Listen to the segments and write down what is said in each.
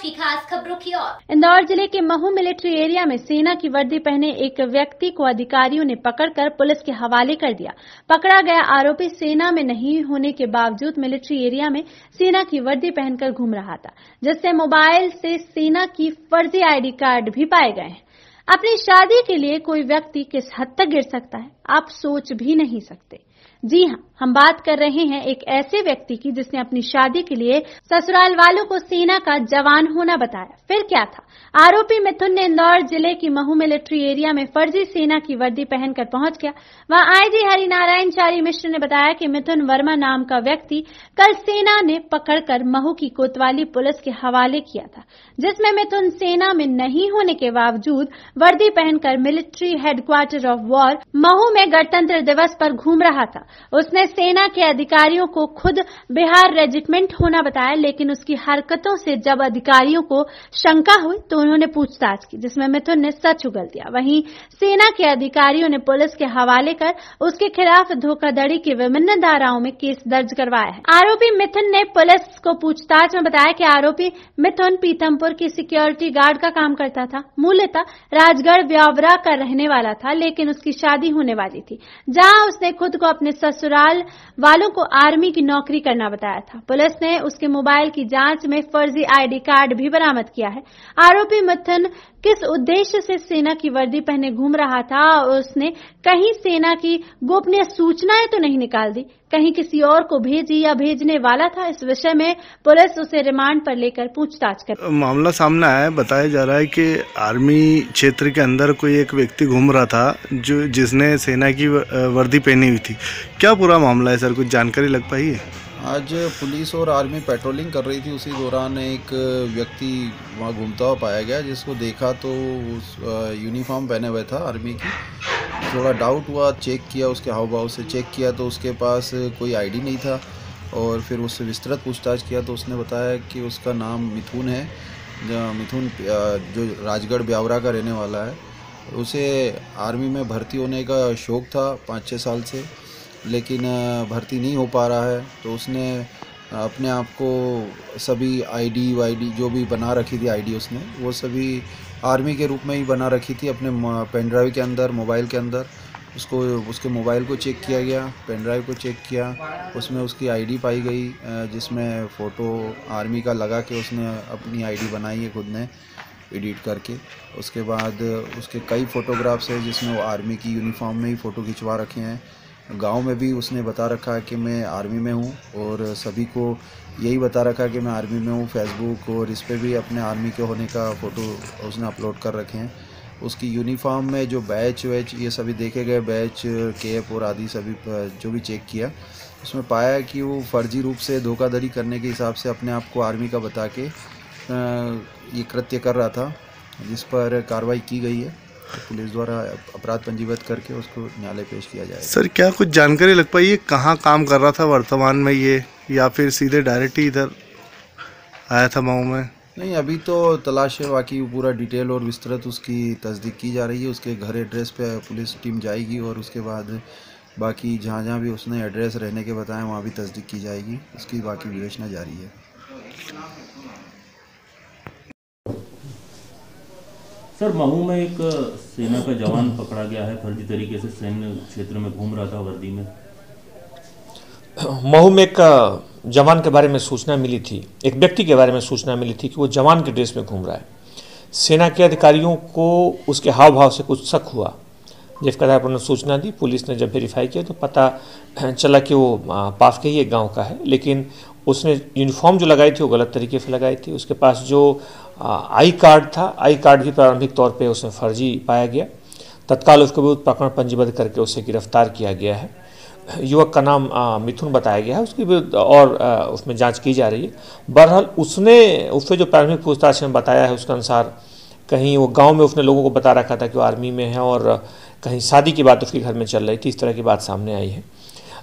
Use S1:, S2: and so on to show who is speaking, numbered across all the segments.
S1: की खास खबरों की ओर।
S2: इंदौर जिले के महू मिलिट्री एरिया में सेना की वर्दी पहने एक व्यक्ति को अधिकारियों ने पकड़कर पुलिस के हवाले कर दिया। पकड़ा गया आरोपी सेना में नहीं होने के बावजूद मिलिट्री एरिया में सेना की वर्दी पहनकर घूम रहा था, जिससे मोबाइल से सेना की फर्जी आईडी कार्ड भी पाए गए हैं। अपनी शादी के लिए कोई व्यक्ति किस हद तक गिर सकता है, आप सोच भी नहीं सकते। जी हां, हम बात कर रहे हैं एक ऐसे व्यक्ति की जिसने अपनी शादी के लिए ससुराल वालों को सेना का जवान होना बताया। फिर क्या था? आरोपी मिथुन ने इंदौर जिले की महू मिलिट्री एरिया में फर्जी सेना की वर्दी पहनकर पहुंच गया। वहां आईजी हरिनारायण चारी मिश्र ने बताया कि मिथुन वर्मा नाम का व्यक्ति कल सेना ने पकड़कर महू की कोतवाली पुलिस के हवाले किया था, जिसमें मिथुन सेना में नहीं होने के बावजूद वर्दी पहनकर military headquarter of war Mhow में गणतंत्र दिवस पर घूम रहा था। उसने सेना के अधिकारियों को खुद बिहार रेजिमेंट होना बताया, लेकिन उसकी हरकतों से जब अधिकारियों को शंका हुई तो उन्होंने पूछताछ की, जिसमें मिथुन ने सच उगल दिया। वहीं सेना के अधिकारियों ने पुलिस के हवाले कर उसके खिलाफ धोखाधड़ी की विभिन्न धाराओं में केस दर्ज करवाया है। आरोपी मिथुन ने पुलिस को पूछताछ में बताया कि आरोपी मिथुन पीथमपुर की सिक्योरिटी गार्ड का काम करता था। मूलतः राजगढ़ ब्यावरा का रहने वाला था, लेकिन उसकी शादी होने वाली थी, जहां उसने खुद को अपने ससुराल वालों को आर्मी की नौकरी करना बताया था। पुलिस ने उसके मोबाइल की जांच में फर्जी आईडी कार्ड भी बरामद किया है। आरोपी मिथुन किस उद्देश्य से सेना की वर्दी पहने घूम रहा था और उसने कहीं सेना की गोपनीय सूचनाएं तो नहीं निकाल दी, कहीं किसी और को भेजी या भेजने वाला था? इस विषय में पुलिस उसे रिमांड पर लेकर पूछताछ कर
S3: मामला सामने आया है। बताया जा रहा है कि आर्मी क्षेत्र के अंदर कोई एक व्यक्ति घूम रहा था जिसने सेना की वर्दी पहनी हुई थी। क्या पूरा मामला है सर, कुछ जानकारी लग पाई है?
S4: आज पुलिस और आर्मी पेट्रोलिंग कर रही थी, उसी दौरान एक व्यक्ति वहाँ घूमता हुआ पाया गया, जिसको देखा तो उस यूनिफॉर्म पहने हुए था आर्मी की। थोड़ा डाउट हुआ, चेक किया, उसके हाव भाव से चेक किया तो उसके पास कोई आईडी नहीं था, और फिर उससे विस्तृत पूछताछ किया तो उसने बताया कि उसका नाम मिथुन है। मिथुन जो राजगढ़ ब्यावरा का रहने वाला है। उसे आर्मी में भर्ती होने का शौक़ था 5-6 साल से, लेकिन भर्ती नहीं हो पा रहा है, तो उसने अपने आप को सभी आईडी वाईडी जो भी बना रखी थी आईडी, उसने वो सभी आर्मी के रूप में ही बना रखी थी अपने पेन ड्राइव के अंदर, मोबाइल के अंदर। उसको उसके मोबाइल को चेक किया गया, पेन ड्राइव को चेक किया, उसमें उसकी आईडी पाई गई, जिसमें फ़ोटो आर्मी का लगा के उसने अपनी आईडी बनाई है खुद ने एडिट करके। उसके बाद उसके कई फ़ोटोग्राफ्स हैं जिसमें वो आर्मी की यूनिफॉर्म में ही फ़ोटो खिंचवा रखे हैं। गांव में भी उसने बता रखा है कि मैं आर्मी में हूं, और सभी को यही बता रखा है कि मैं आर्मी में हूं। फेसबुक और इस पे भी अपने आर्मी के होने का फ़ोटो उसने अपलोड कर रखे हैं। उसकी यूनिफॉर्म में जो बैच वैच ये सभी देखे गए, बैच कैप और आदि सभी जो भी चेक किया, उसमें पाया कि वो फर्जी रूप से धोखाधड़ी करने के हिसाब से अपने आप को आर्मी का बता के ये कृत्य कर रहा था, जिस पर कार्रवाई की गई है। पुलिस द्वारा अपराध पंजीबद्ध करके उसको न्यायालय पेश किया जाएगा।
S3: सर, क्या कुछ जानकारी लग पाई है कहाँ काम कर रहा था वर्तमान में ये, या फिर सीधे डायरेक्ट ही इधर आया था मऊ में?
S4: नहीं, अभी तो तलाश है, बाकी पूरा डिटेल और विस्तृत उसकी तस्दीक की जा रही है। उसके घर एड्रेस पे पुलिस टीम जाएगी, और उसके बाद बाकी जहाँ भी उसने एड्रेस रहने के बताया वहाँ भी तस्दीक की जाएगी। उसकी बाकी विवेचना जारी है।
S5: सर, महू में एक सेना का जवान पकड़ा गया है, फर्जी तरीके से सैन्य क्षेत्र में घूम रहा था वर्दी में।
S6: महू में एक जवान के बारे में सूचना मिली थी, एक व्यक्ति के बारे में सूचना मिली थी कि वो जवान के ड्रेस में घूम रहा है। सेना के अधिकारियों को उसके हाव भाव से कुछ शक हुआ, जिसके आधार पर उन्होंने सूचना दी। पुलिस ने जब वेरीफाई किया तो पता चला कि वो पास के ही एक गाँव का है, लेकिन उसने यूनिफॉर्म जो लगाई थी वो गलत तरीके से लगाई थी। उसके पास जो आई कार्ड था, आई कार्ड भी प्रारंभिक तौर पे उसमें फर्जी पाया गया। तत्काल उसको भी प्रकरण पंजीबद्ध करके उसे गिरफ्तार किया गया है। युवक का नाम मिथुन बताया गया है, उसकी भी और उसमें जांच की जा रही है। बहरहाल उससे जो प्रारंभिक पूछताछ में बताया है उसके अनुसार कहीं वो गांव में उसने लोगों को बता रखा था कि वो आर्मी में है, और कहीं शादी की बात उसके घर में चल रही थी, इस तरह की बात सामने आई है।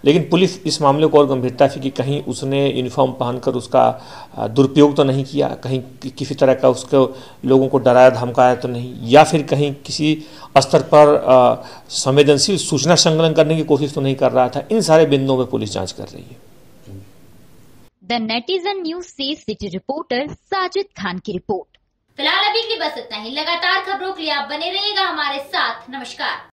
S6: लेकिन पुलिस इस मामले को और गंभीरता से कि कहीं उसने यूनिफॉर्म पहनकर उसका दुरुपयोग तो नहीं किया, कहीं किसी तरह का उसको लोगों को डराया धमकाया तो नहीं, या फिर कहीं किसी स्तर पर संवेदनशील सूचना संकलन करने की कोशिश तो नहीं कर रहा था। इन सारे बिंदुओं में पुलिस जांच कर रही है।
S1: द नेटिजन न्यूज से सिटी रिपोर्टर साजिद खान की रिपोर्ट।
S7: फिलहाल अभी के लिए बस इतना ही। लगातार खबरों के लिए आप बने रहिएगा हमारे साथ। नमस्कार।